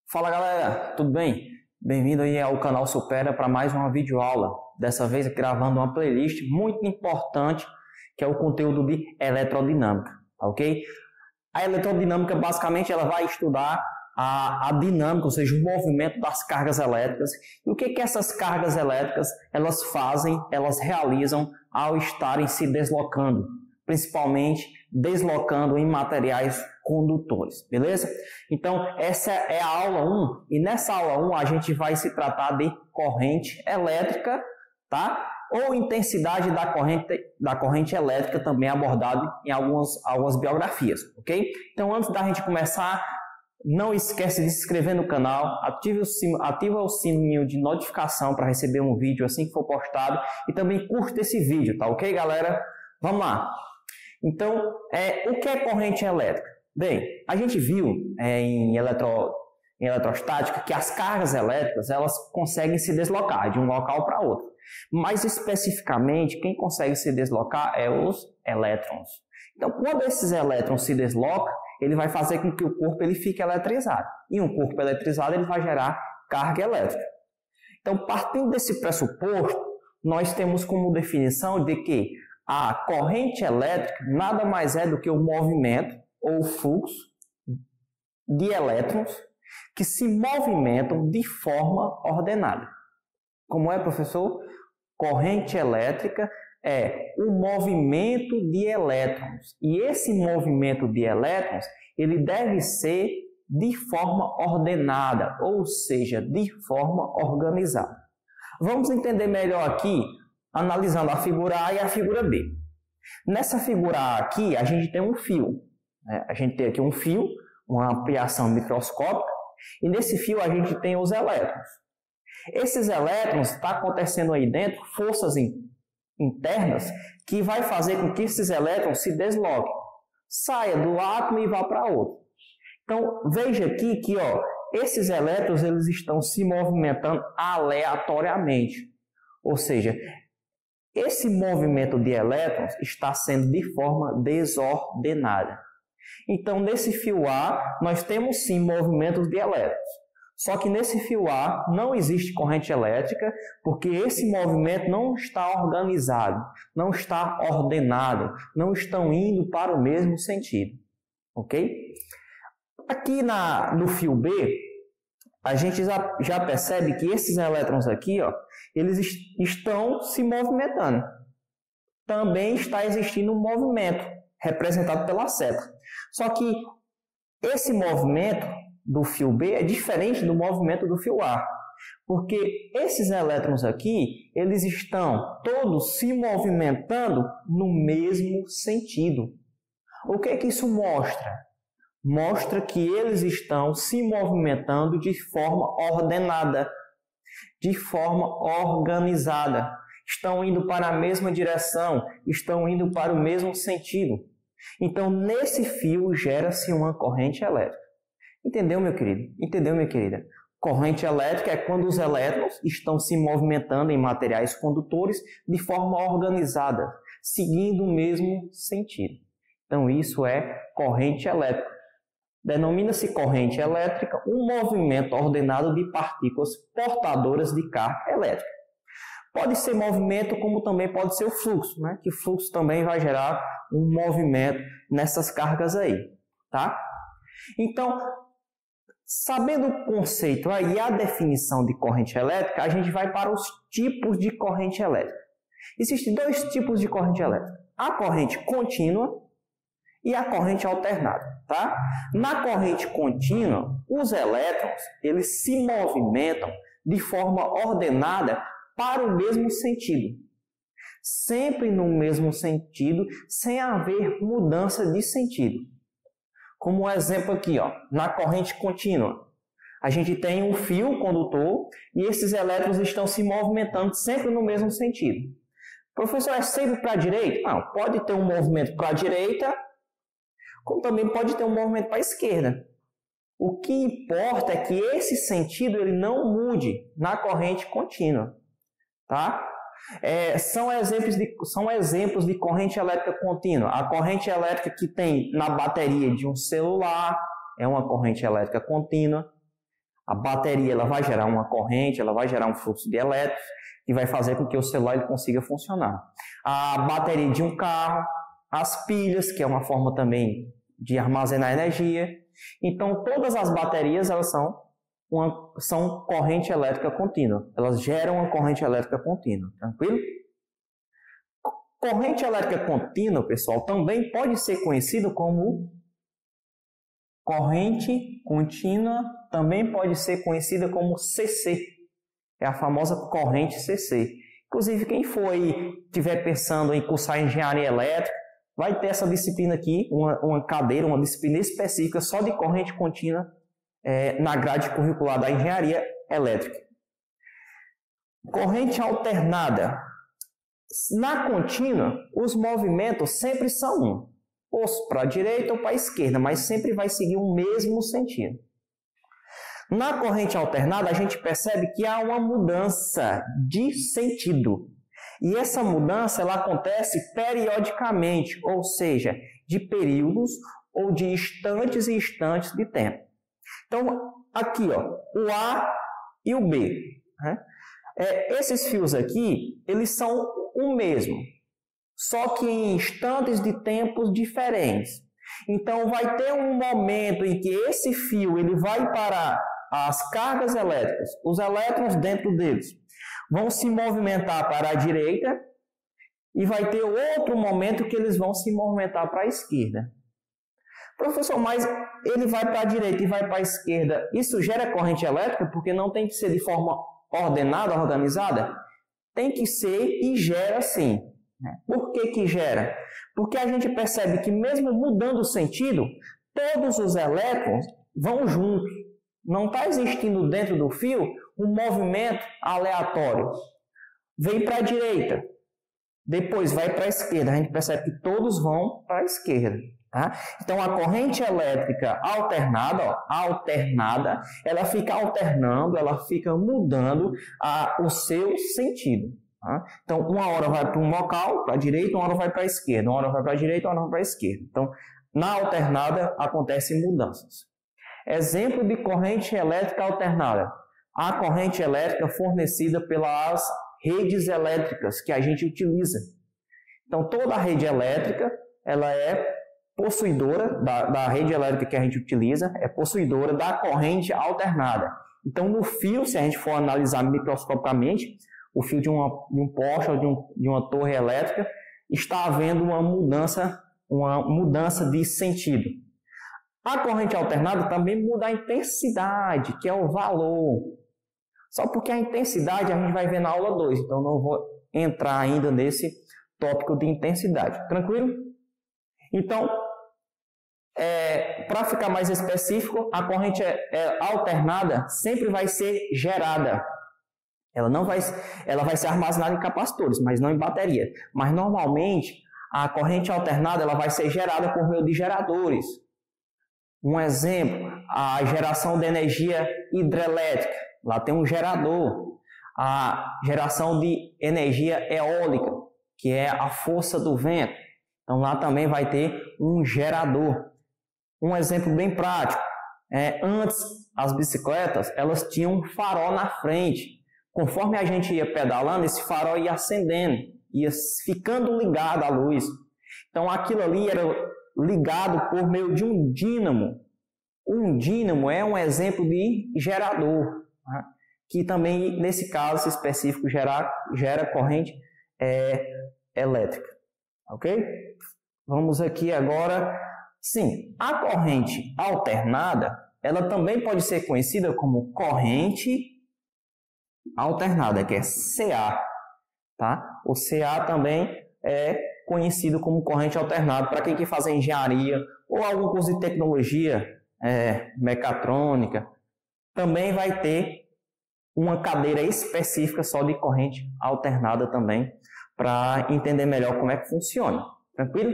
Fala galera, tudo bem? Bem-vindo aí ao canal Supera para mais uma videoaula. Dessa vez gravando uma playlist muito importante, que é o conteúdo de eletrodinâmica, ok? A eletrodinâmica basicamente ela vai estudar a dinâmica, ou seja, o movimento das cargas elétricas. E o que essas cargas elétricas elas fazem, elas realizam ao estarem se deslocando, principalmente deslocando em materiais condutores, beleza? Então, essa é a aula 1, e nessa aula 1 a gente vai se tratar de corrente elétrica, tá? Ou intensidade da corrente elétrica, também abordado em algumas biografias, ok? Então, antes da gente começar, não esquece de se inscrever no canal, ativa o sininho de notificação para receber um vídeo assim que for postado, e também curta esse vídeo, tá ok, galera? Vamos lá! Então, o que é corrente elétrica? Bem, a gente viu em eletrostática que as cargas elétricas elas conseguem se deslocar de um local para outro. Mais especificamente, quem consegue se deslocar é os elétrons. Então, quando esses elétrons se deslocam, ele vai fazer com que o corpo ele fique eletrizado. E um corpo eletrizado ele vai gerar carga elétrica. Então, partindo desse pressuposto, nós temos como definição de que a corrente elétrica nada mais é do que o movimento ou fluxo de elétrons que se movimentam de forma ordenada. Como é, professor? Corrente elétrica é o movimento de elétrons. E esse movimento de elétrons, ele deve ser de forma ordenada, ou seja, de forma organizada. Vamos entender melhor aqui analisando a figura A e a figura B. Nessa figura A aqui, a gente tem um fio. A gente tem aqui um fio, uma ampliação microscópica, e nesse fio a gente tem os elétrons. Esses elétrons, está acontecendo aí dentro forças internas que vai fazer com que esses elétrons se desloquem, saia do átomo e vá para outro. Então, veja aqui que esses elétrons eles estão se movimentando aleatoriamente, ou seja, esse movimento de elétrons está sendo de forma desordenada. Então, nesse fio A, nós temos sim movimentos de elétrons. Só que nesse fio A não existe corrente elétrica, porque esse movimento não está organizado, não está ordenado, não estão indo para o mesmo sentido. Ok? Aqui no fio B, a gente já percebe que esses elétrons aqui, eles estão se movimentando. Também está existindo um movimento, representado pela seta. Só que esse movimento do fio B é diferente do movimento do fio A. Porque esses elétrons aqui, eles estão todos se movimentando no mesmo sentido. O que é que isso mostra? Mostra que eles estão se movimentando de forma ordenada, de forma organizada. Estão indo para a mesma direção, estão indo para o mesmo sentido. Então, nesse fio gera-se uma corrente elétrica. Entendeu, meu querido? Entendeu, minha querida? Corrente elétrica é quando os elétrons estão se movimentando em materiais condutores de forma organizada, seguindo o mesmo sentido. Então, isso é corrente elétrica. Denomina-se corrente elétrica um movimento ordenado de partículas portadoras de carga elétrica. Pode ser movimento, como também pode ser o fluxo, né? Que o fluxo também vai gerar um movimento nessas cargas aí, tá? Então, sabendo o conceito e a definição de corrente elétrica, a gente vai para os tipos de corrente elétrica. Existem dois tipos de corrente elétrica: a corrente contínua e a corrente alternada, tá? Na corrente contínua, os elétrons, eles se movimentam de forma ordenada para o mesmo sentido. Sempre no mesmo sentido, sem haver mudança de sentido. Como um exemplo aqui, na corrente contínua, a gente tem um fio condutor e esses elétrons estão se movimentando sempre no mesmo sentido. Professor, é sempre para a direita? Não, pode ter um movimento para a direita, como também pode ter um movimento para a esquerda. O que importa é que esse sentido ele não mude na corrente contínua, tá? São exemplos de corrente elétrica contínua. A corrente elétrica que tem na bateria de um celular é uma corrente elétrica contínua. A bateria ela vai gerar uma corrente, ela vai gerar um fluxo de elétrons que vai fazer com que o celular ele consiga funcionar. A bateria de um carro, as pilhas, que é uma forma também de armazenar energia. Então, todas as baterias elas são corrente elétrica contínua. Elas geram uma corrente elétrica contínua. Tranquilo? Corrente elétrica contínua, pessoal, também pode ser conhecido como corrente contínua, também pode ser conhecida como CC. É a famosa corrente CC. Inclusive, quem for aí, estiver pensando em cursar engenharia elétrica, vai ter essa disciplina aqui, uma cadeira, uma disciplina específica só de corrente contínua na grade curricular da engenharia elétrica. Corrente alternada. Na contínua, os movimentos sempre são ou para a direita ou para a esquerda, mas sempre vai seguir o mesmo sentido. Na corrente alternada, a gente percebe que há uma mudança de sentido. E essa mudança ela acontece periodicamente, ou seja, de períodos ou de instantes e instantes de tempo. Então, aqui, ó, o A e o B. Né? Esses fios aqui, eles são o mesmo, só que em instantes de tempos diferentes. Então, vai ter um momento em que esse fio ele vai parar as cargas elétricas, os elétrons dentro deles vão se movimentar para a direita e vai ter outro momento que eles vão se movimentar para a esquerda. Professor, mas ele vai para a direita e vai para a esquerda, isso gera corrente elétrica? Porque não tem que ser de forma ordenada, organizada? Tem que ser e gera sim. Por que que gera? Porque a gente percebe que mesmo mudando o sentido, todos os elétrons vão juntos. Não está existindo dentro do fio um movimento aleatório. Vem para a direita, depois vai para a esquerda. A gente percebe que todos vão para a esquerda. Tá? Então, a corrente elétrica alternada, ela fica alternando, ela fica mudando o seu sentido. Tá? Então, uma hora vai para um local, para a direita, uma hora vai para a esquerda, uma hora vai para a direita, uma hora vai para a esquerda. Então, na alternada, acontecem mudanças. Exemplo de corrente elétrica alternada. A corrente elétrica fornecida pelas redes elétricas que a gente utiliza. Então, toda a rede elétrica, ela é possuidora da rede elétrica que a gente utiliza, é possuidora da corrente alternada. Então, no fio, se a gente for analisar microscopicamente, o fio de um poste ou de uma torre elétrica, está havendo uma mudança de sentido. A corrente alternada também muda a intensidade, que é o valor. Só porque a intensidade a gente vai ver na aula 2, então não vou entrar ainda nesse tópico de intensidade. Tranquilo? Então, para ficar mais específico, a corrente alternada sempre vai ser gerada. Ela vai ser armazenada em capacitores, mas não em bateria. Mas normalmente a corrente alternada ela vai ser gerada por meio de geradores. Um exemplo, a geração de energia hidrelétrica. Lá tem um gerador. A geração de energia eólica, que é a força do vento. Então lá também vai ter um gerador. Um exemplo bem prático. Antes, as bicicletas elas tinham um farol na frente. Conforme a gente ia pedalando, esse farol ia acendendo, ia ficando ligado à luz. Então aquilo ali era ligado por meio de um dínamo. Um dínamo é um exemplo de gerador, né? Que também, nesse caso específico, gera corrente elétrica. Ok? Vamos aqui agora. Sim, a corrente alternada, ela também pode ser conhecida como corrente alternada, que é CA. Tá? O CA também é conhecido como corrente alternada para quem quer fazer engenharia ou algum curso de tecnologia, mecatrônica, também vai ter uma cadeira específica só de corrente alternada também, para entender melhor como é que funciona. Tranquilo?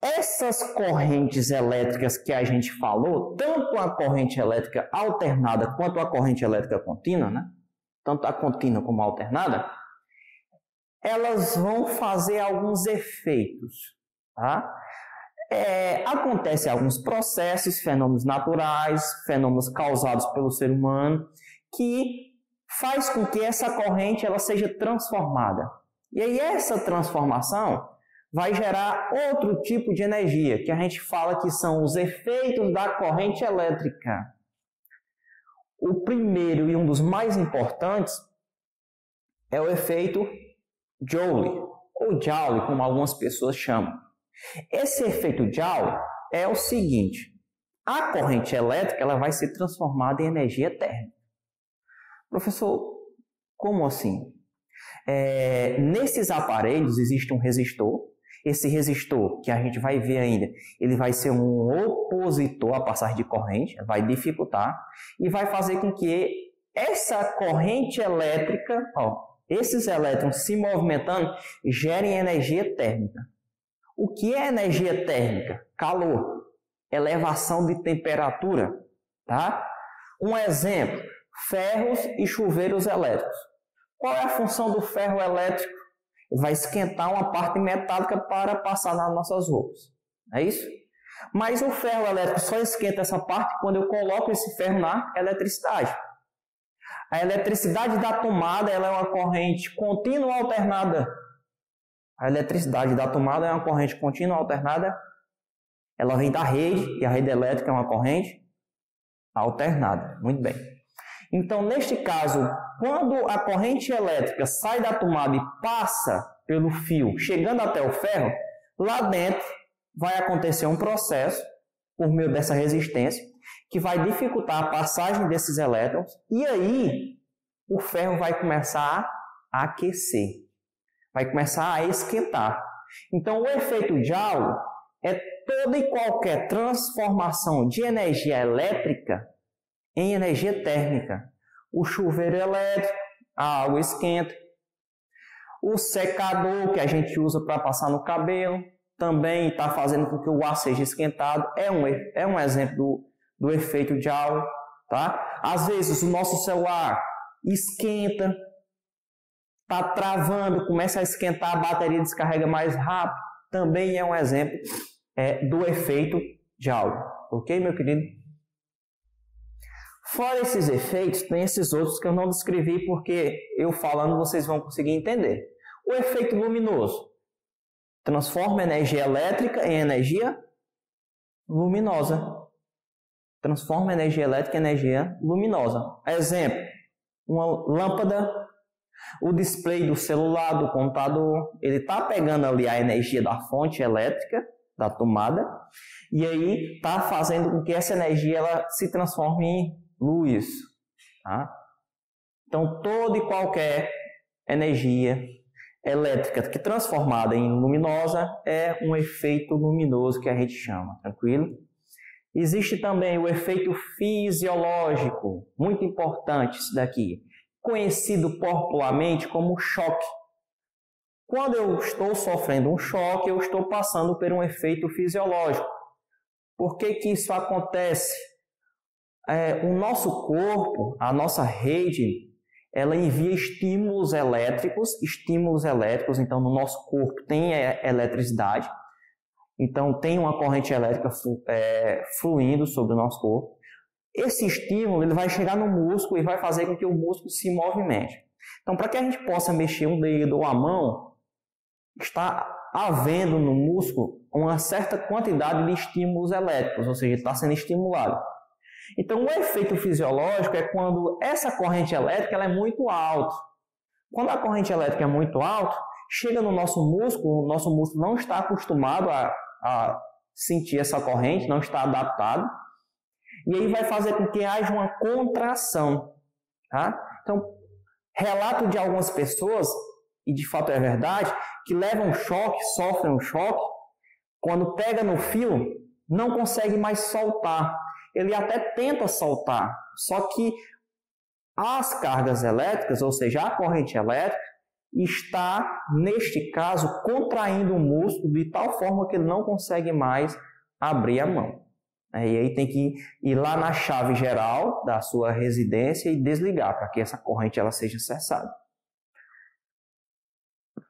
Essas correntes elétricas que a gente falou, tanto a corrente elétrica alternada quanto a corrente elétrica contínua, né? Tanto a contínua como a alternada, elas vão fazer alguns efeitos, tá? Acontecem alguns processos, fenômenos naturais, fenômenos causados pelo ser humano, que faz com que essa corrente ela seja transformada. E aí essa transformação vai gerar outro tipo de energia, que a gente fala que são os efeitos da corrente elétrica. O primeiro e um dos mais importantes é o efeito Joule, ou Joule, como algumas pessoas chamam. Esse efeito Joule é o seguinte: a corrente elétrica ela vai ser transformada em energia térmica. Professor, como assim? Nesses aparelhos existe um resistor. Esse resistor, que a gente vai ver ainda, ele vai ser um opositor à passagem de corrente, vai dificultar e vai fazer com que essa corrente elétrica, esses elétrons se movimentando, gerem energia térmica. O que é energia térmica? Calor, elevação de temperatura, tá? Um exemplo, ferros e chuveiros elétricos. Qual é a função do ferro elétrico? Vai esquentar uma parte metálica para passar nas nossas roupas. É isso? Mas o ferro elétrico só esquenta essa parte quando eu coloco esse ferro na eletricidade. A eletricidade da tomada ela é uma corrente contínua alternada. A eletricidade da tomada é uma corrente contínua alternada. Ela vem da rede, e a rede elétrica é uma corrente alternada. Muito bem. Então, neste caso, quando a corrente elétrica sai da tomada e passa pelo fio, chegando até o ferro, lá dentro vai acontecer um processo, por meio dessa resistência, que vai dificultar a passagem desses elétrons, e aí o ferro vai começar a aquecer, vai começar a esquentar. Então, o efeito Joule é toda e qualquer transformação de energia elétrica em energia térmica. O chuveiro elétrico, a água esquenta. O secador que a gente usa para passar no cabelo também está fazendo com que o ar seja esquentado. É um exemplo do efeito Joule, tá? Às vezes o nosso celular esquenta, está travando, começa a esquentar, a bateria descarrega mais rápido. Também é um exemplo do efeito Joule. Ok, meu querido? Fora esses efeitos, tem esses outros que eu não descrevi porque eu falando vocês vão conseguir entender. O efeito luminoso transforma energia elétrica em energia luminosa. Transforma energia elétrica em energia luminosa. Exemplo, uma lâmpada, o display do celular, do computador, ele está pegando ali a energia da fonte elétrica, da tomada, e aí está fazendo com que essa energia ela se transforme em luz, tá? Então, toda e qualquer energia elétrica que é transformada em luminosa é um efeito luminoso que a gente chama, tranquilo? Existe também o efeito fisiológico, muito importante isso daqui, conhecido popularmente como choque. Quando eu estou sofrendo um choque, eu estou passando por um efeito fisiológico. Por que que isso acontece? O nosso corpo, a nossa rede, ela envia estímulos elétricos, então no nosso corpo tem eletricidade, então tem uma corrente elétrica fluindo sobre o nosso corpo. Esse estímulo ele vai chegar no músculo e vai fazer com que o músculo se movimente. Então, para que a gente possa mexer um dedo ou a mão, está havendo no músculo uma certa quantidade de estímulos elétricos, ou seja, está sendo estimulado. Então, o efeito fisiológico é quando essa corrente elétrica ela é muito alta. Quando a corrente elétrica é muito alta, chega no nosso músculo, o nosso músculo não está acostumado a sentir essa corrente, não está adaptado, e aí vai fazer com que haja uma contração. Tá? Então, relato de algumas pessoas, e de fato é verdade, que levam um choque, sofrem um choque, quando pega no fio, não consegue mais soltar. Ele até tenta soltar, só que as cargas elétricas, ou seja, a corrente elétrica, está, neste caso, contraindo o músculo de tal forma que ele não consegue mais abrir a mão. E aí tem que ir lá na chave geral da sua residência e desligar, para que essa corrente ela seja cessada.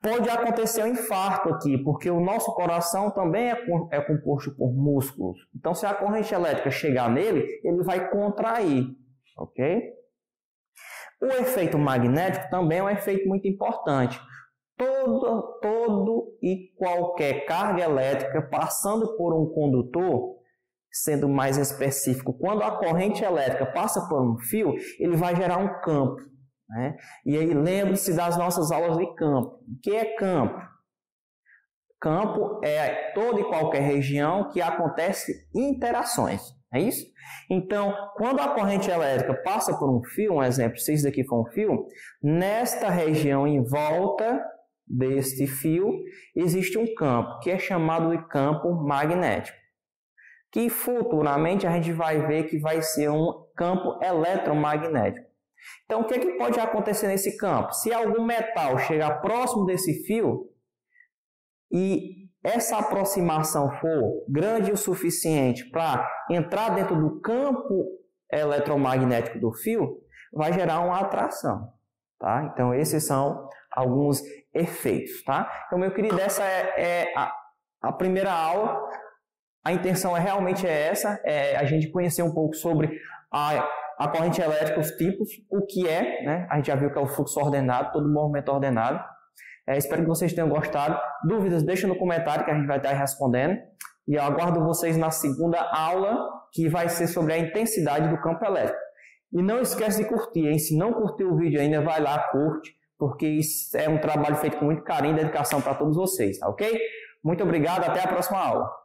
Pode acontecer um infarto aqui, porque o nosso coração também é composto por músculos. Então, se a corrente elétrica chegar nele, ele vai contrair, ok? O efeito magnético também é um efeito muito importante. Todo e qualquer carga elétrica passando por um condutor, sendo mais específico, quando a corrente elétrica passa por um fio, ele vai gerar um campo, né? E aí lembre-se das nossas aulas de campo. O que é campo? Campo é toda e qualquer região que acontece interações, é isso? Então, quando a corrente elétrica passa por um fio, um exemplo, se isso daqui for um fio, nesta região em volta deste fio existe um campo, que é chamado de campo magnético, que futuramente a gente vai ver que vai ser um campo eletromagnético. Então, o que pode acontecer nesse campo? Se algum metal chegar próximo desse fio e essa aproximação for grande o suficiente para entrar dentro do campo eletromagnético do fio, vai gerar uma atração, tá? Então, esses são alguns efeitos, tá? Então, meu querido, essa é a primeira aula. A intenção realmente essa, a gente conhecer um pouco sobre a corrente elétrica, os tipos, o que é, né? A gente já viu que é o fluxo ordenado, todo movimento ordenado. Espero que vocês tenham gostado. Dúvidas, deixa no comentário que a gente vai estar respondendo. E eu aguardo vocês na segunda aula, que vai ser sobre a intensidade do campo elétrico. E não esquece de curtir, hein? Se não curtiu o vídeo ainda, vai lá, curte, porque isso é um trabalho feito com muito carinho e dedicação para todos vocês, tá ok? Muito obrigado, até a próxima aula.